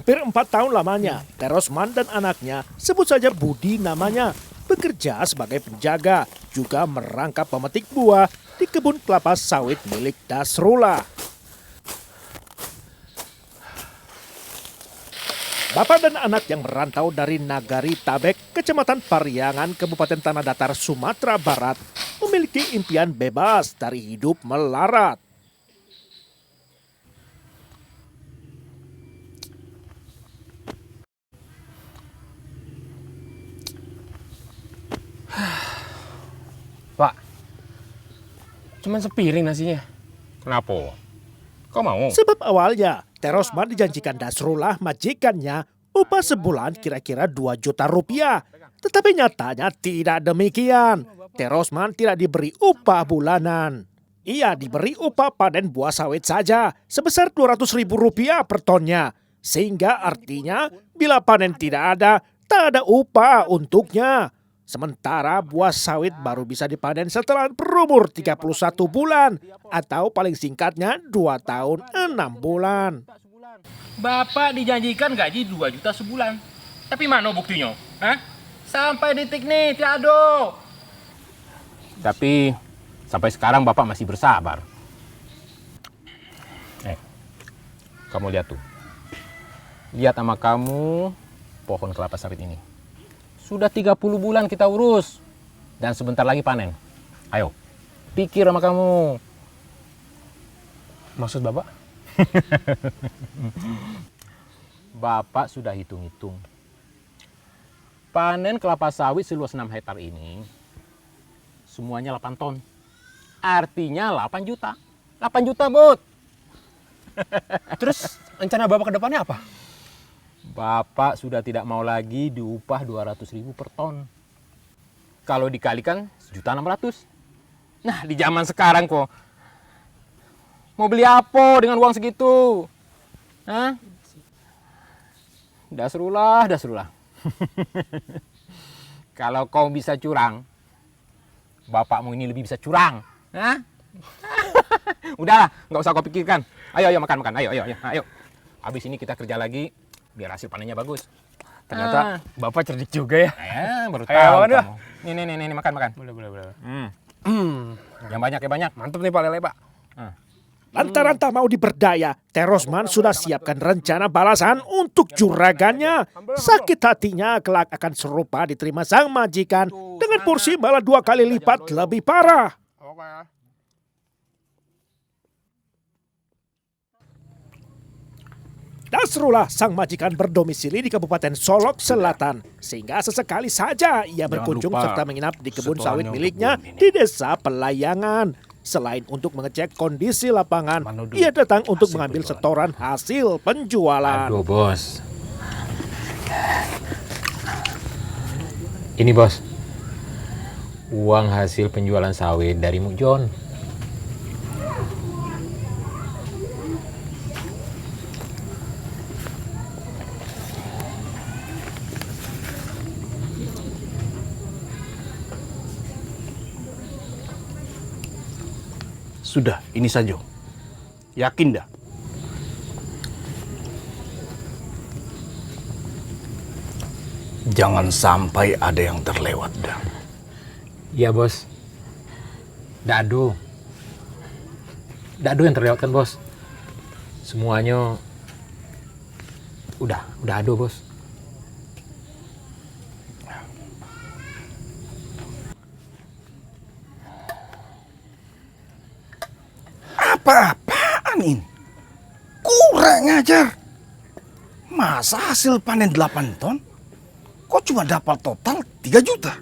Hampir 4 tahun lamanya, Terosman dan anaknya, sebut saja Budi namanya, bekerja sebagai penjaga, juga merangkap pemetik buah di kebun kelapa sawit milik Dasrullah. Bapak dan anak yang merantau dari Nagari Tabek, Kecamatan Pariangan, Kabupaten Tanah Datar, Sumatera Barat, memiliki impian bebas dari hidup melarat. Pak, cuman sepiring nasinya. Kenapa? Kau mau? Sebab awalnya, Terosman dijanjikan Dasrullah majikannya upah sebulan kira-kira 2 juta rupiah. Tetapi nyatanya tidak demikian. Terosman tidak diberi upah bulanan. Ia diberi upah panen buah sawit saja sebesar 200 ribu rupiah per tonnya. Sehingga artinya bila panen tidak ada, tak ada upah untuknya. Sementara buah sawit baru bisa dipanen setelah berumur 31 bulan atau paling singkatnya 2 tahun 6 bulan. Bapak dijanjikan gaji 2 juta sebulan. Tapi mana buktinya? Hah? Sampai detik nih, tidak ada. Tapi sampai sekarang Bapak masih bersabar. Kamu lihat tuh. Lihat sama kamu pohon kelapa sawit ini. Sudah 30 bulan kita urus. Dan sebentar lagi panen. Ayo, pikir sama kamu. Maksud Bapak? Bapak sudah hitung-hitung. Panen kelapa sawit seluas 6 hektar ini semuanya 8 ton. Artinya 8 juta. 8 juta, Bud. Terus rencana Bapak ke depannya apa? Bapak sudah tidak mau lagi diupah 200 ribu per ton. Kalau dikalikan 1.600.000. Nah, di zaman sekarang kok mau beli apa dengan uang segitu? Hah? Dasrullah. Kalau kau bisa curang, bapakmu ini lebih bisa curang. Hah? Udahlah, nggak usah kau pikirkan. Ayo makan. Ayo. Habis ini kita kerja lagi, biar hasil panennya bagus. Ternyata Bapak cerdik juga ya. Baru Ayo, tahu makan dah. kamu. Nih, makan. Boleh. Yang banyak. Mantap nih Pak Lele, Pak. Lantaran tak mau diberdaya, Terosman sudah siapkan rencana balasan untuk juragannya. Sakit hatinya kelak akan serupa diterima sang majikan dengan porsi malah 2 kali lipat lebih parah. Dasrullah sang majikan berdomisili di Kabupaten Solok Selatan, sehingga sesekali saja ia berkunjung lupa serta menginap di kebun setorannya sawit untuk miliknya bulan ini. di desa Pelayangan. Selain untuk mengecek kondisi lapangan, Mana dulu? ia datang untuk Hasil mengambil penjualan. setoran hasil penjualan. Aduh, Bos. Ini, Bos. Uang hasil penjualan sawit dari Mukjon. Sudah, ini saja. Yakin dah? Jangan sampai ada yang terlewat dah. Iya, Bos. Dado yang terlewatkan, Bos. Semuanya udah ada, Bos. Apa-apaan ini? Kurang ajar. Masa hasil panen 8 ton? Kok cuma dapat total 3 juta?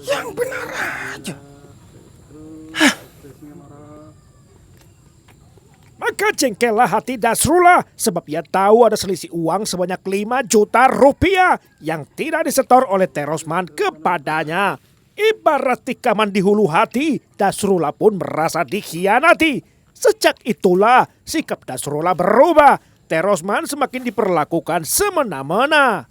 Yang benar aja. Maka jengkellah hati Dasrullah sebab ia tahu ada selisih uang sebanyak 5 juta rupiah yang tidak disetor oleh Terosman kepadanya. Ibarat tikaman di hulu hati, Dasrullah pun merasa dikhianati. Sejak itulah sikap Dasrullah berubah. Terosman semakin diperlakukan semena-mena.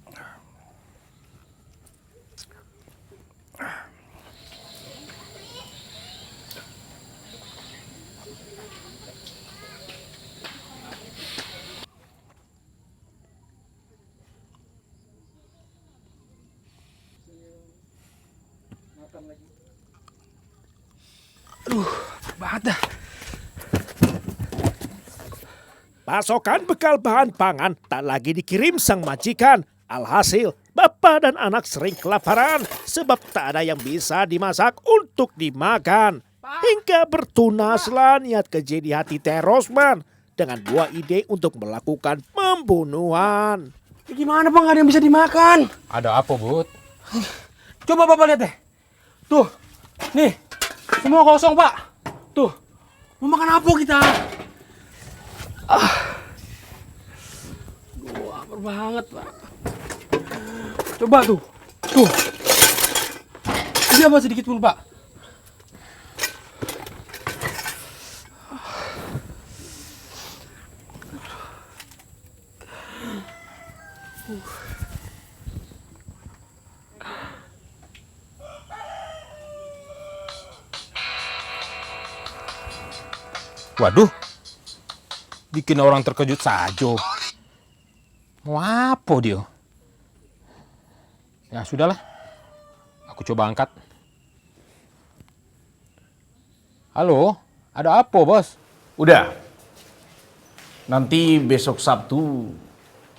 Banget dah. Pasokan bekal bahan pangan tak lagi dikirim sang majikan. Alhasil, bapak dan anak sering kelaparan sebab tak ada yang bisa dimasak untuk dimakan. Hingga bertunaslah niat keji di hati Teh Rosman dengan buah ide untuk melakukan pembunuhan. Gimana Pak, nggak ada yang bisa dimakan? Ada apa, Bud? Coba Bapak lihat deh. Tuh, nih, semua kosong Pak. Tuh, mau makan apa kita? Gua lapar banget Pak. Coba tuh, tuh. Ada apa sedikit pun Pak? Waduh, bikin orang terkejut saja. Mau apa dia? Ya sudahlah, aku coba angkat. Halo, ada apa bos? Udah. Nanti besok Sabtu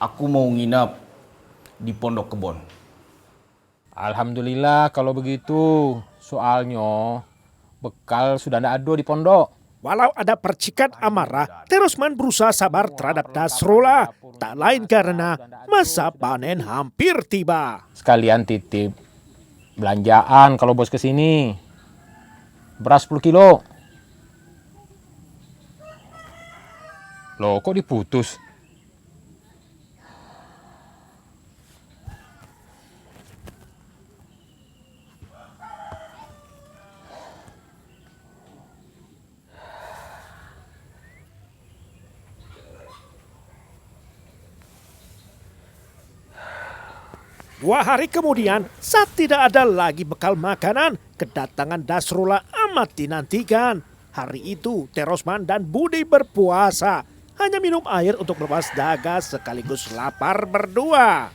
aku mau nginap di Pondok Kebon. Alhamdulillah kalau begitu. Soalnya bekal sudah tidak ada di pondok. Walau ada percikan amarah, Teh Rosman berusaha sabar terhadap Nasrullah. Tak lain karena masa panen hampir tiba. Sekalian titip belanjaan kalau bos kesini. Beras 10 kilo. Loh kok diputus? Dua hari kemudian, saat tidak ada lagi bekal makanan, kedatangan Nasrullah amat dinantikan. Hari itu, Teh Rosman dan Budi berpuasa. Hanya minum air untuk melepas dahaga sekaligus lapar berdua.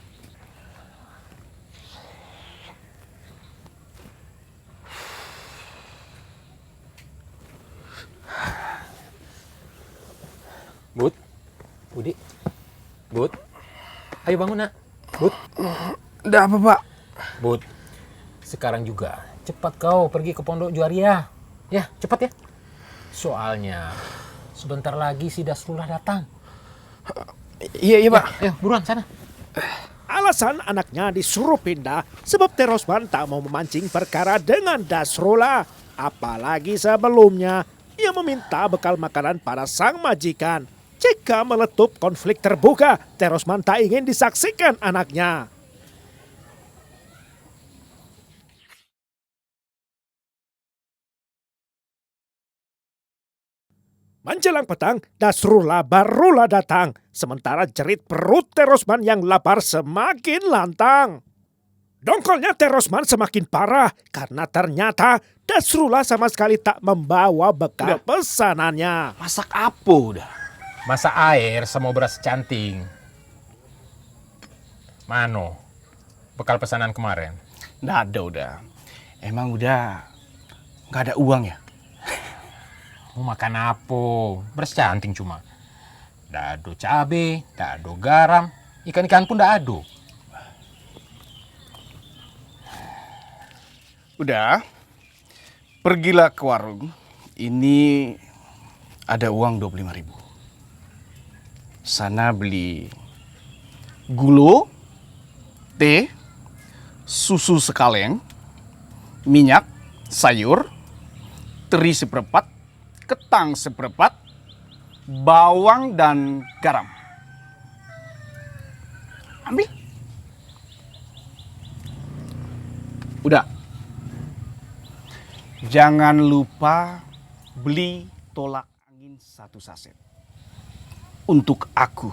Bud, Budi, Bud, ayo bangun nak. Bud, Udah apa Pak? Bud, sekarang juga cepat kau pergi ke Pondok Juaria. Ya, cepat ya. Soalnya sebentar lagi si Nasrullah datang. Iya Pak. Ayo, buruan sana. Alasan anaknya disuruh pindah sebab Teh Rosman tak mau memancing perkara dengan Nasrullah. Apalagi sebelumnya ia meminta bekal makanan pada sang majikan. Jika meletup konflik terbuka, Teh Rosman tak ingin disaksikan anaknya. Menjelang petang, Nasrullah barulah datang. Sementara jerit perut Teh Rosman yang lapar semakin lantang. Dongkolnya Teh Rosman semakin parah karena ternyata Nasrullah sama sekali tak membawa bekal pesanannya. Masak apa udah? Masak air sama beras canting. Mano, bekal pesanan kemarin. Nggak ada udah. Emang udah nggak ada uang ya? Mau makan apa? Beras canting cuma. Nggak ada cabai, nggak ada garam, ikan-ikan pun nggak ada. Udah, pergilah ke warung. Ini ada uang 25.000. Sana beli gula, teh, susu sekaleng, minyak, sayur, teri seperempat, ketang seperempat, bawang dan garam. Ambil. Udah. Jangan lupa beli tolak angin 1 saset. Untuk aku.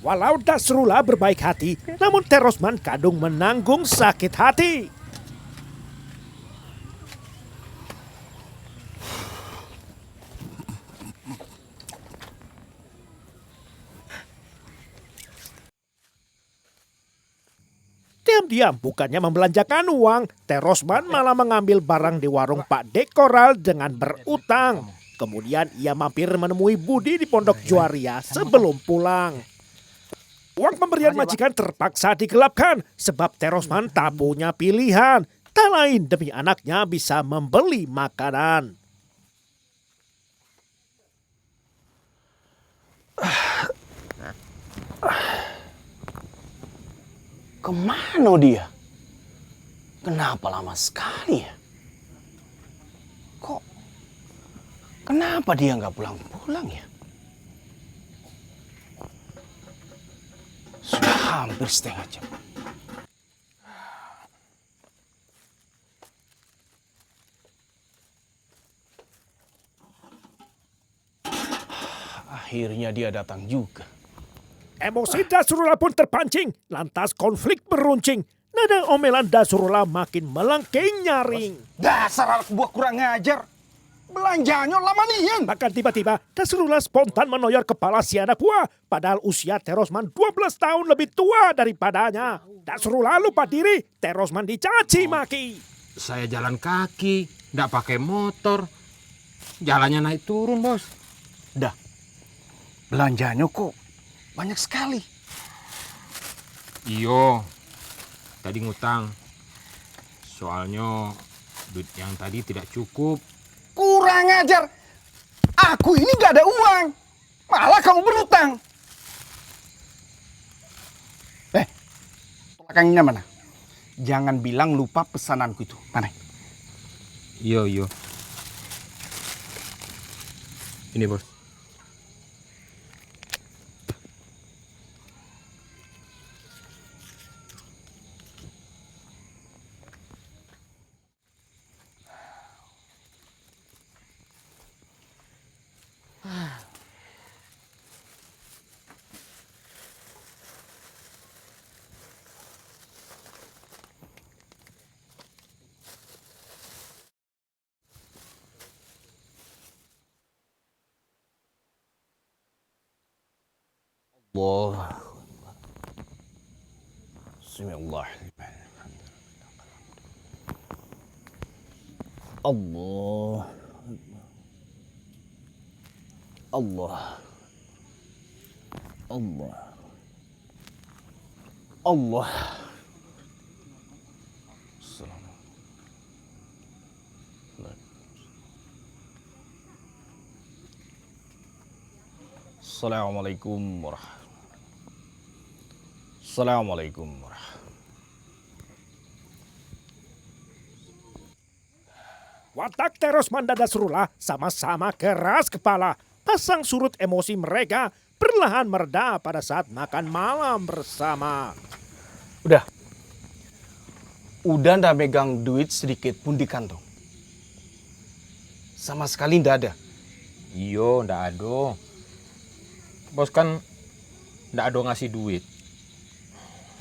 Walau Nasrullah berbaik hati, namun Teh Rosman kadung menanggung sakit hati. Teh Diam-diam bukannya membelanjakan uang, Terosman malah mengambil barang di warung Pak Dekoral dengan berutang. Kemudian ia mampir menemui Budi di Pondok Juaria sebelum pulang. Uang pemberian majikan terpaksa digelapkan sebab Terosman tak punya pilihan. Tak lain demi anaknya bisa membeli makanan. Kemana dia? Kenapa lama sekali ya? Kok? Kenapa dia nggak pulang-pulang ya? Sudah hampir setengah jam. Akhirnya dia datang juga. Emosi Dasrullah pun terpancing, lantas konflik beruncing. Nada omelan Dasrullah makin melengking nyaring. Dasar anak buah kurang ngajar. Belanjanya lama nian. Bahkan tiba-tiba Dasrullah spontan menoyor kepala si anak buah. Padahal usia Terosman 12 tahun lebih tua daripadanya. Dasrullah lupa diri, Terosman dicaci maki. Saya jalan kaki, nggak pakai motor. Jalannya naik turun, Bos. Dah, belanjanya kok banyak sekali. Iyo, tadi ngutang. Soalnya duit yang tadi tidak cukup. Kurang ajar. Aku ini gak ada uang. Malah kamu berutang. Tolakangnya mana? Jangan bilang lupa pesananku itu. Mana? Iyo. Ini, Bos. Allah. Bismillah. Allah. Allah. Allah. Allah. Assalamualaikum warahmatullahi. Assalamualaikum warahmatullahi. Watak Terosman dan Dasrullah sama-sama keras kepala. Pasang surut emosi mereka perlahan mereda pada saat makan malam bersama. Udah ndak megang duit sedikit pun di kantong. Sama sekali ndak ada. Iyo, ndak ada. Bos kan ndak ada ngasih duit.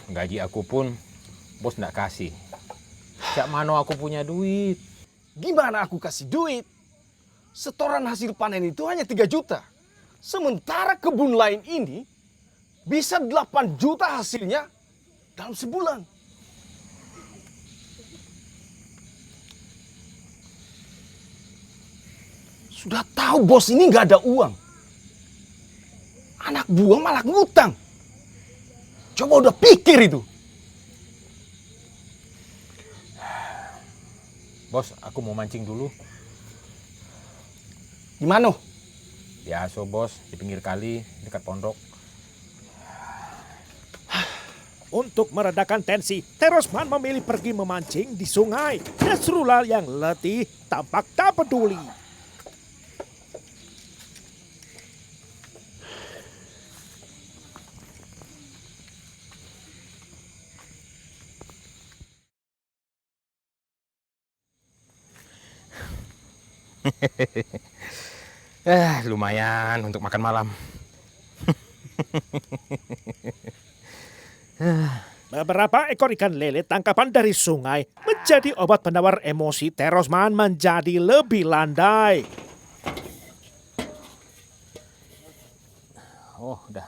Gaji aku pun bos ndak kasih. Cak mana aku punya duit? Gimana aku kasih duit? Setoran hasil panen itu hanya 3 juta. Sementara kebun lain ini bisa 8 juta hasilnya dalam sebulan. Sudah tahu bos ini nggak ada uang. Anak buah malah ngutang. Coba udah pikir itu. Bos, aku mau mancing dulu. Di mana? Biasa, Bos, di pinggir kali dekat pondok. Untuk meredakan tensi, Terosman memilih pergi memancing di sungai. Dasrullah yang letih tampak tak peduli. Lumayan untuk makan malam. Beberapa ekor ikan lele tangkapan dari sungai menjadi obat penawar emosi Terosman menjadi lebih landai. Oh, udah.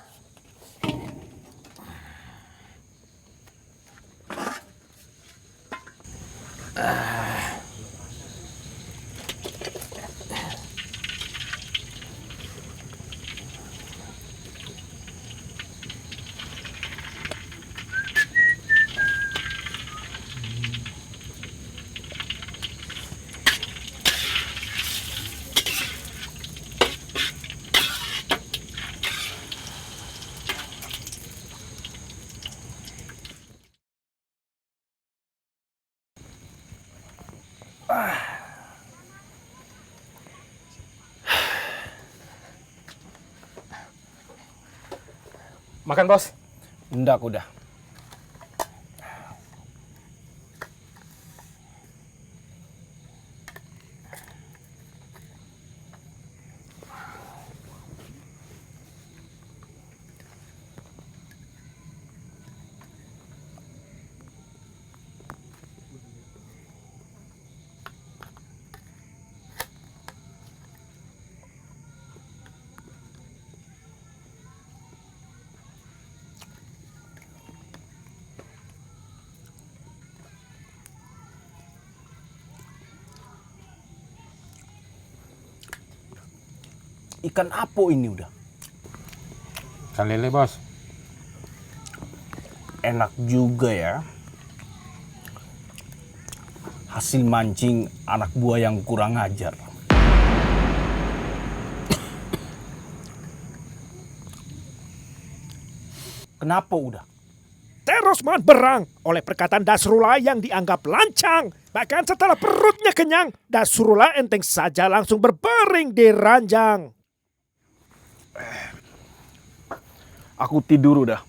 Makan, Bos. Ndak udah. Ikan apa ini udah? Ikan lele, Bos. Enak juga ya. Hasil mancing anak buah yang kurang ajar. Kenapa udah? Terosman berang oleh perkataan Dasrullah yang dianggap lancang. Bahkan setelah perutnya kenyang, Dasrullah enteng saja langsung berbaring di ranjang. Aku tidur udah.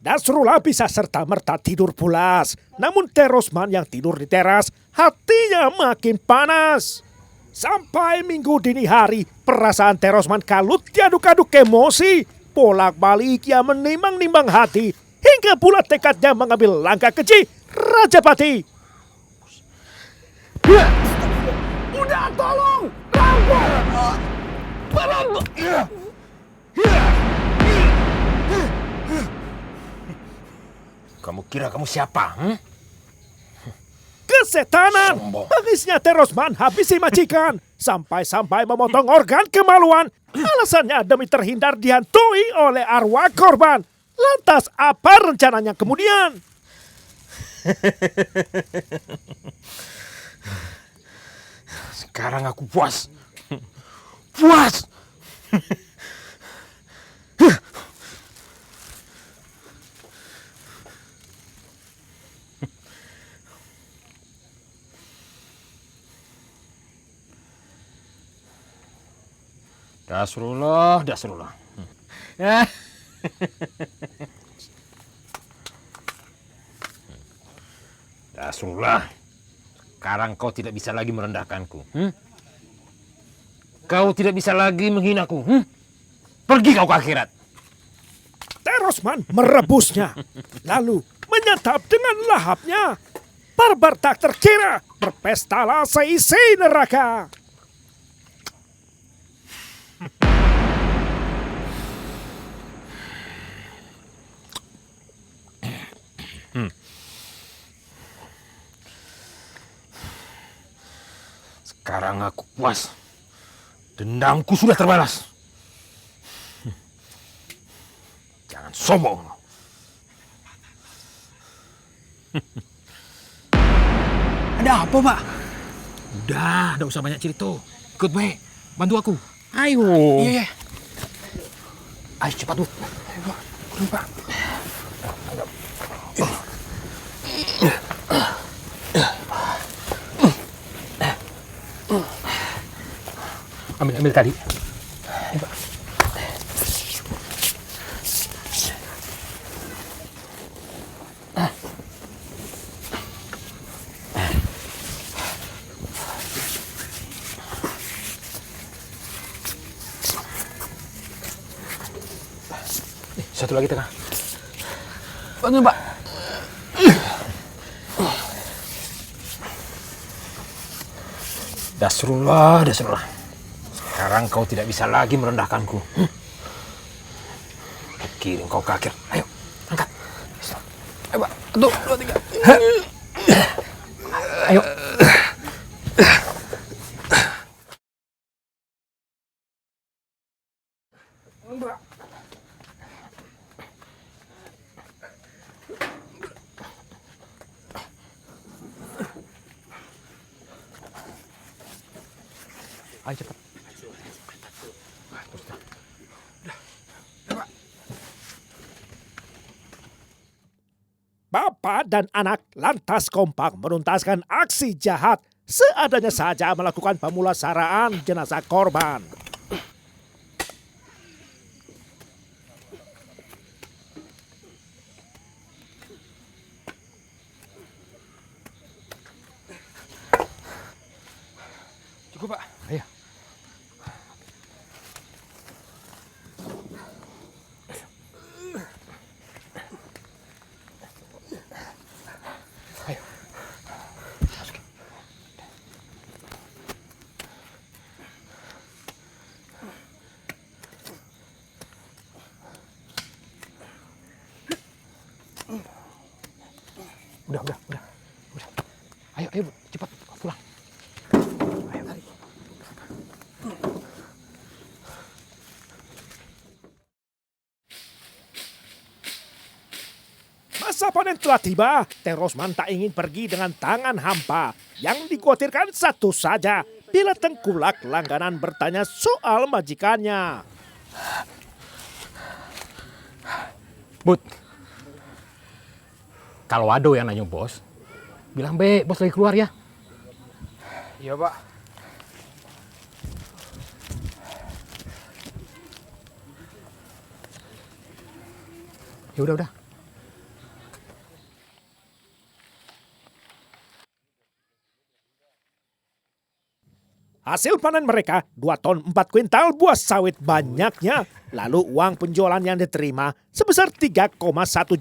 Dasrullah bisa serta-merta tidur pulas. Namun Terosman yang tidur di teras, hatinya makin panas. Sampai minggu dini hari, perasaan Terosman kalut diaduk-aduk emosi. Bolak-balik ia menimbang-nimbang hati, hingga pula tekadnya mengambil langkah keji Rajapati. Udah, tolong! Rampok! Perampok! Kamu kira kamu siapa? Kesetanan! Tangisnya Terosman habisi majikan. Sampai-sampai memotong organ kemaluan. Alasannya demi terhindar dihantui oleh arwah korban. Lantas apa rencananya kemudian? Sekarang aku puas. Puas! Dasrullah, Dasrullah. Dasrullah, sekarang kau tidak bisa lagi merendahkanku. Kau tidak bisa lagi menghinaku. Pergi kau ke akhirat. Terosman merebusnya, lalu menyantap dengan lahapnya. Barbar tak terkira, berpestalah seisi neraka. Sekarang aku puas. Dendamku sudah terbalas. Jangan sombong. Ada apa, Pak? Udah, usah banyak cerita. Ikut baik, bantu aku. Ayo. Iya. Ayo cepat Bu. Ayo Pak. Ayo, Pak. Ambil tadi. Ayo, Pak. Satu lagi tengah. Bantu Pak. Dasrullah. Sekarang kau tidak bisa lagi merendahkanku. Kiri kau kaki. Ayo, angkat. Ayo Pak. 1, 2, 3. Ayo. Ayo cepat. Bapak dan anak lantas kompak menuntaskan aksi jahat. Seadanya saja melakukan pemulasaraan jenazah korban. Cukup Pak. Ayo. Ayo. Masukin. Udah. Ayo, cepat pulang. Ayo. Masa panen telah tiba, Terosman tak ingin pergi dengan tangan hampa. Yang dikhawatirkan satu saja, bila tengkulak langganan bertanya soal majikannya. Bud, kalau ada yang nanya bos, bilang be, bos lagi keluar ya. Iya Pak. Ya udah. Hasil panen mereka 2 ton 4 kuintal buah sawit banyaknya. Lalu uang penjualan yang diterima sebesar 3,1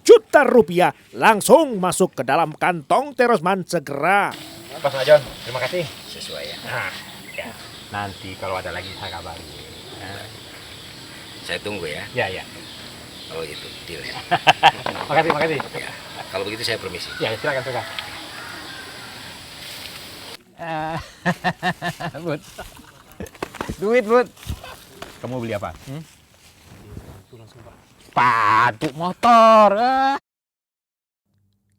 juta rupiah langsung masuk ke dalam kantong Terosman segera. Pas Pak John, terima kasih. Sesuai ya. Nah, ya. Nanti kalau ada lagi saya kabari. Saya tunggu ya. Ya. Oh itu, deal ya. Makasih. Ya. Kalau begitu saya permisi. Ya, silakan. Bud. Duit, Bud. Kamu beli apa? Sepatu motor.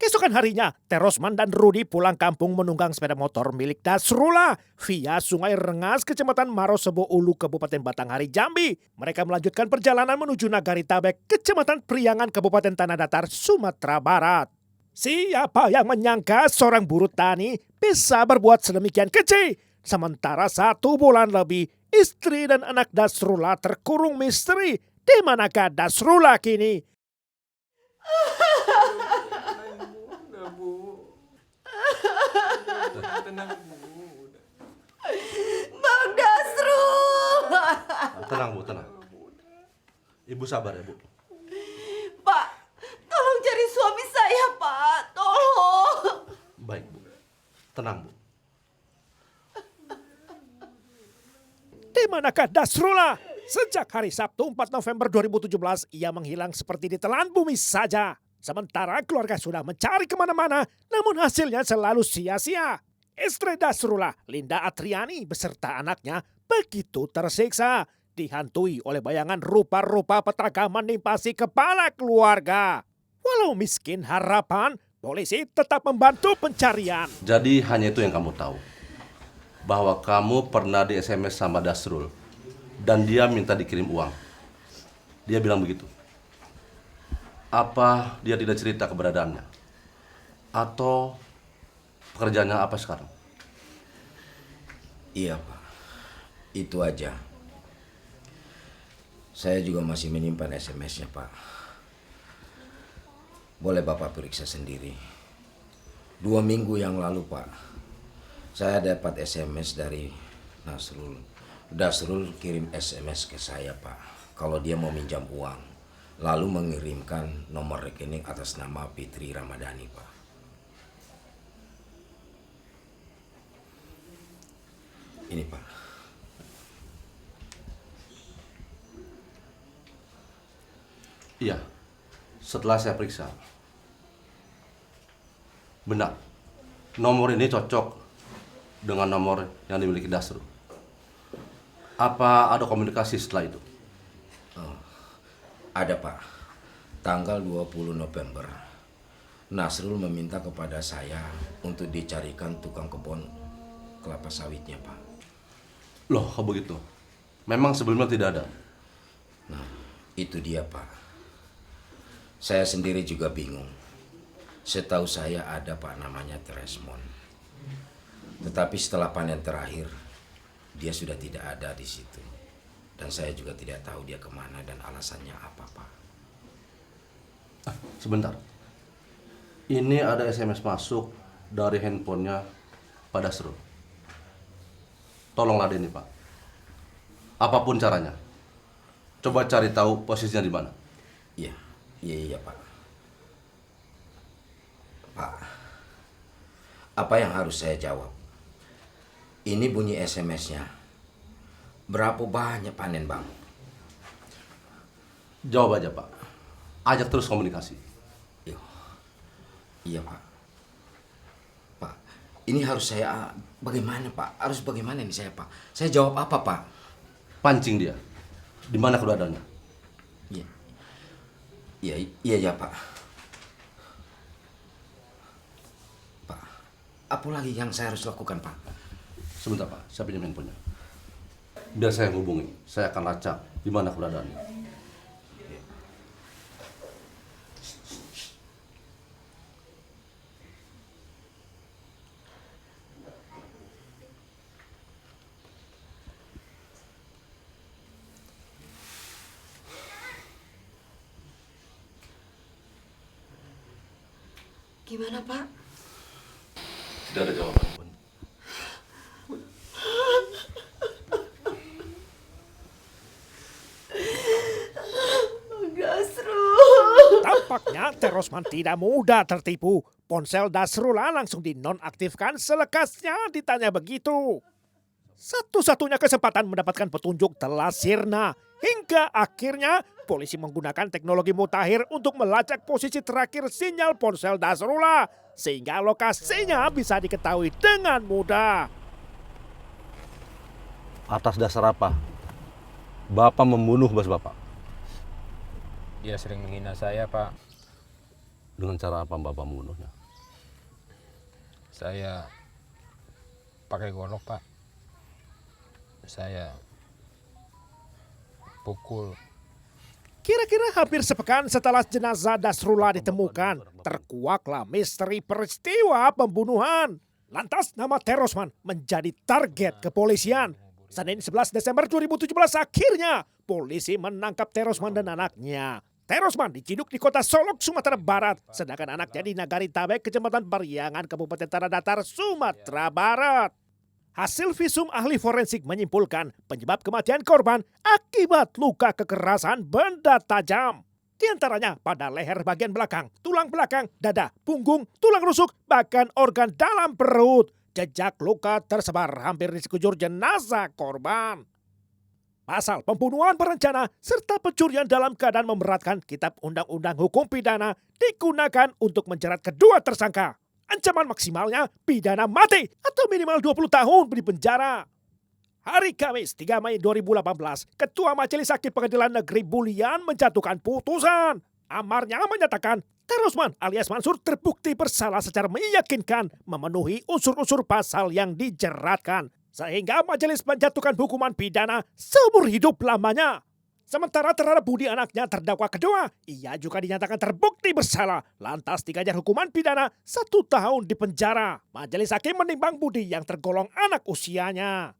Keesokan harinya, Terosman dan Rudi pulang kampung menunggang sepeda motor milik Dasrullah via Sungai Rengas, Kecamatan Marosebo Ulu, Kabupaten Batanghari, Jambi. Mereka melanjutkan perjalanan menuju Nagari Tabek, Kecamatan Priangan, Kabupaten Tanah Datar, Sumatera Barat. Siapa yang menyangka seorang buruh tani bisa berbuat sedemikian keji? Sementara 1 bulan lebih, istri dan anak Dasrullah terkurung misteri. Di manakah Dasrullah kini? Bang Dasrul. Tenang Bu. Ibu sabar ya Bu. Pak, tolong cari suami saya, Pak. Tolong. Baik Bu. Tenang Bu. Di manakah Dasrullah? Sejak hari Sabtu 4 November 2017, ia menghilang seperti ditelan bumi saja. Sementara keluarga sudah mencari kemana-mana, namun hasilnya selalu sia-sia. Istri Dasrullah, Linda Atriani, beserta anaknya begitu tersiksa. Dihantui oleh bayangan rupa-rupa petaka menimpasi kepala keluarga. Walau miskin harapan, polisi tetap membantu pencarian. Jadi hanya itu yang kamu tahu. bahwa kamu pernah di SMS sama Dasrul dan dia minta dikirim uang. Dia bilang begitu. Apa dia tidak cerita keberadaannya? Atau pekerjaannya apa sekarang? Iya Pak, itu aja. Saya juga masih menyimpan SMS-nya Pak. Boleh Bapak periksa sendiri. 2 minggu yang lalu Pak, saya dapat SMS dari Nasrul. Dasrul kirim SMS ke saya Pak, kalau dia mau minjam uang, lalu mengirimkan nomor rekening atas nama Fitri Ramadhani Pak. Ini Pak. Iya, setelah saya periksa, benar, nomor ini cocok dengan nomor yang dimiliki Dasrul. Apa ada komunikasi setelah itu? Ada Pak, tanggal 20 November, Nasrul meminta kepada saya untuk dicarikan tukang kebun kelapa sawitnya Pak. Loh, kok begitu? Memang sebelumnya tidak ada? Nah, itu dia Pak. Saya sendiri juga bingung. Setahu saya ada Pak namanya Teresmon. Tetapi setelah panen terakhir, dia sudah tidak ada di situ. Dan saya juga tidak tahu dia kemana dan alasannya apa Pak. Sebentar. Ini ada SMS masuk dari handphonenya Pak Dasrul. Tolong ladeni Pak. Apapun caranya. Coba cari tahu posisinya di mana. Iya Pak. Pak, apa yang harus saya jawab? Ini bunyi SMS-nya. Berapa banyak panen Bang? Jawab aja Pak. Ajak terus komunikasi. Iya Pak. Pak, ini harus saya bagaimana Pak? Harus bagaimana nih saya Pak? Saya jawab apa Pak? Pancing dia. Di mana keberadaannya? Iya Pak. Pak, apa lagi yang saya harus lakukan Pak? Sebentar Pak, saya pinjam handphonenya. Biar saya hubungi. Saya akan lacak di mana keberadaannya. Gimana Pak? Tidak ada jawaban pun. Dasrul. Tampaknya Terosman tidak mudah tertipu. Ponsel Dasrullah langsung dinonaktifkan selekasnya ditanya begitu. Satu-satunya kesempatan mendapatkan petunjuk telah sirna. Hingga akhirnya polisi menggunakan teknologi mutakhir untuk melacak posisi terakhir sinyal ponsel Dasrullah. Sehingga lokasinya bisa diketahui dengan mudah. Atas dasar apa Bapak membunuh bos Bapak? Dia sering menghina saya, Pak. Dengan cara apa Bapak membunuhnya? Saya pakai golok, Pak. Saya pukul. Kira-kira hampir sepekan setelah jenazah Dasrullah ditemukan, terkuaklah misteri peristiwa pembunuhan. Lantas nama Terosman menjadi target kepolisian. Senin 11 Desember 2017 akhirnya polisi menangkap Terosman dan anaknya. Terosman diciduk di kota Solok, Sumatera Barat, sedangkan anaknya di Nagari Tabek, Kecamatan Pariangan, Kabupaten Tanah Datar, Sumatera Barat. Hasil visum ahli forensik menyimpulkan penyebab kematian korban akibat luka kekerasan benda tajam. Di antaranya pada leher bagian belakang, tulang belakang, dada, punggung, tulang rusuk, bahkan organ dalam perut. Jejak luka tersebar hampir di sekujur jenazah korban. Pasal pembunuhan berencana serta pencurian dalam keadaan memberatkan Kitab Undang-Undang Hukum Pidana digunakan untuk menjerat kedua tersangka. Ancaman maksimalnya pidana mati atau minimal 20 tahun di penjara. Hari Kamis 3 Mei 2018, Ketua Majelis Hakim Pengadilan Negeri Bulian menjatuhkan putusan. Amarnya menyatakan Terosman alias Mansur terbukti bersalah secara meyakinkan memenuhi unsur-unsur pasal yang dijeratkan. sehingga majelis menjatuhkan hukuman pidana seumur hidup lamanya. Sementara terhadap Budi anaknya terdakwa kedua, ia juga dinyatakan terbukti bersalah, lantas diganjar hukuman pidana 1 tahun di penjara. Majelis hakim menimbang Budi yang tergolong anak usianya.